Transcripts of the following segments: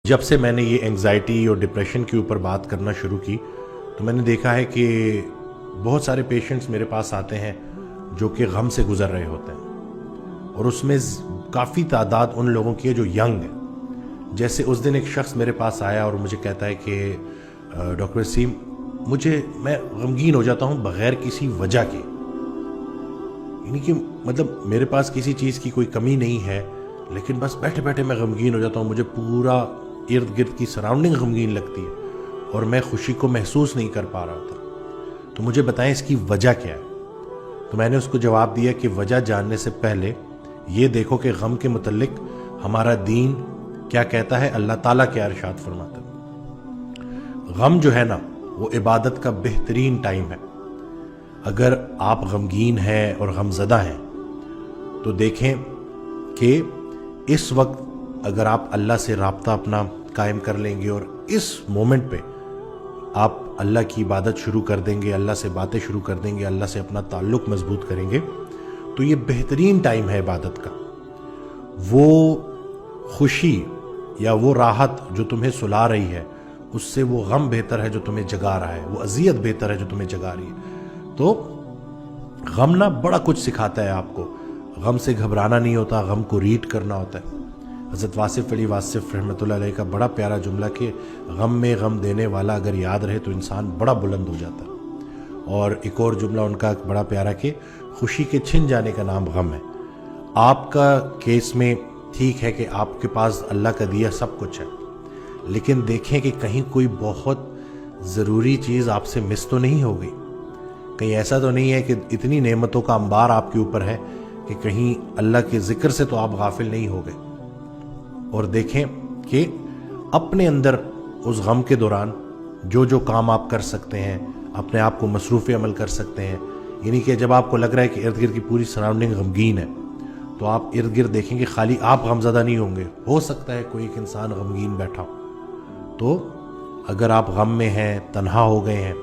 جب سے میں نے یہ انگزائٹی اور ڈپریشن کے اوپر بات کرنا شروع کی تو میں نے دیکھا ہے کہ بہت سارے پیشنٹس میرے پاس آتے ہیں جو کہ غم سے گزر رہے ہوتے ہیں، اور اس میں کافی تعداد ان لوگوں کی ہے جو ینگ ہے۔ جیسے اس دن ایک شخص میرے پاس آیا اور مجھے کہتا ہے کہ ڈاکٹر وسیم، میں غمگین ہو جاتا ہوں بغیر کسی وجہ کے، یعنی کہ مطلب میرے پاس کسی چیز کی کوئی کمی نہیں ہے، لیکن بس بیٹھے بیٹھے میں غمگین ہو جاتا ہوں، مجھے پورا ارد گرد کی سراؤنڈنگ غمگین لگتی ہے اور میں خوشی کو محسوس نہیں کر پا رہا ہوتا۔ تو مجھے بتائیں اس کی وجہ کیا ہے؟ تو میں نے اس کو جواب دیا کہ وجہ جاننے سے پہلے یہ دیکھو کہ غم کے متعلق ہمارا دین کیا کہتا ہے، اللہ تعالیٰ کیا ارشاد فرماتا ہے۔ غم جو ہے نا، وہ عبادت کا بہترین ٹائم ہے۔ اگر آپ غمگین ہیں اور غم زدہ ہیں تو دیکھیں کہ اس وقت اگر آپ اللہ سے رابطہ اپنا قائم کر لیں گے اور اس مومنٹ پہ آپ اللہ کی عبادت شروع کر دیں گے، اللہ سے باتیں شروع کر دیں گے، اللہ سے اپنا تعلق مضبوط کریں گے، تو یہ بہترین ٹائم ہے عبادت کا۔ وہ خوشی یا وہ راحت جو تمہیں سلا رہی ہے، اس سے وہ غم بہتر ہے جو تمہیں جگا رہا ہے، وہ اذیت بہتر ہے جو تمہیں جگا رہی ہے۔ تو غم نہ بڑا کچھ سکھاتا ہے آپ کو۔ غم سے گھبرانا نہیں ہوتا، غم کو ریڈ کرنا ہوتا ہے۔ حضرت واصف علی واصف رحمۃ اللہ علیہ کا بڑا پیارا جملہ کہ غم میں غم دینے والا اگر یاد رہے تو انسان بڑا بلند ہو جاتا ہے۔ اور ایک اور جملہ ان کا بڑا پیارا کہ خوشی کے چھن جانے کا نام غم ہے۔ آپ کا کیس میں ٹھیک ہے کہ آپ کے پاس اللہ کا دیا سب کچھ ہے، لیکن دیکھیں کہ کہیں کوئی بہت ضروری چیز آپ سے مس تو نہیں ہو گئی، کہیں ایسا تو نہیں ہے کہ اتنی نعمتوں کا انبار آپ کے اوپر ہے کہ کہیں اللہ کے ذکر سے تو آپ غافل نہیں ہو گئے۔ اور دیکھیں کہ اپنے اندر اس غم کے دوران جو کام آپ کر سکتے ہیں، اپنے آپ کو مصروف عمل کر سکتے ہیں، یعنی کہ جب آپ کو لگ رہا ہے کہ ارد گرد کی پوری سراؤنڈنگ غمگین ہے تو آپ ارد گرد دیکھیں کہ خالی آپ غمزدہ نہیں ہوں گے، ہو سکتا ہے کوئی ایک انسان غمگین بیٹھا ہو۔ تو اگر آپ غم میں ہیں، تنہا ہو گئے ہیں،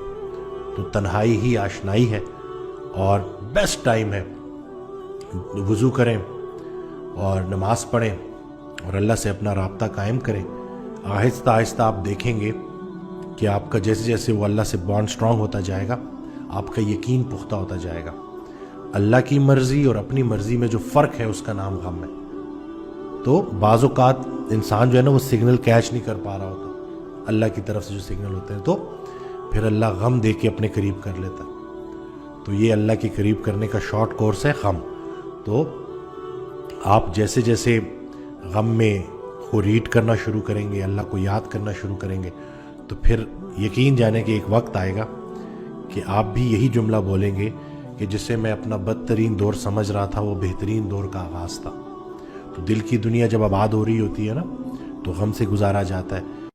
تو تنہائی ہی آشنائی ہے اور بیسٹ ٹائم ہے۔ وضو کریں اور نماز پڑھیں اور اللہ سے اپنا رابطہ قائم کریں۔ آہستہ آہستہ آپ دیکھیں گے کہ آپ کا جیسے جیسے وہ اللہ سے بانڈ سٹرونگ ہوتا جائے گا، آپ کا یقین پختہ ہوتا جائے گا۔ اللہ کی مرضی اور اپنی مرضی میں جو فرق ہے اس کا نام غم ہے۔ تو بعض اوقات انسان جو ہے نا وہ سگنل کیچ نہیں کر پا رہا ہوتا، اللہ کی طرف سے جو سگنل ہوتے ہیں، تو پھر اللہ غم دے کے اپنے قریب کر لیتا ہے۔ تو یہ اللہ کے قریب کرنے کا شارٹ کورس ہے غم۔ تو آپ جیسے جیسے غم میں کو ریڈ کرنا شروع کریں گے، اللہ کو یاد کرنا شروع کریں گے، تو پھر یقین جانے کہ ایک وقت آئے گا کہ آپ بھی یہی جملہ بولیں گے کہ جسے میں اپنا بدترین دور سمجھ رہا تھا وہ بہترین دور کا آغاز تھا۔ تو دل کی دنیا جب آباد ہو رہی ہوتی ہے نا، تو غم سے گزارا جاتا ہے۔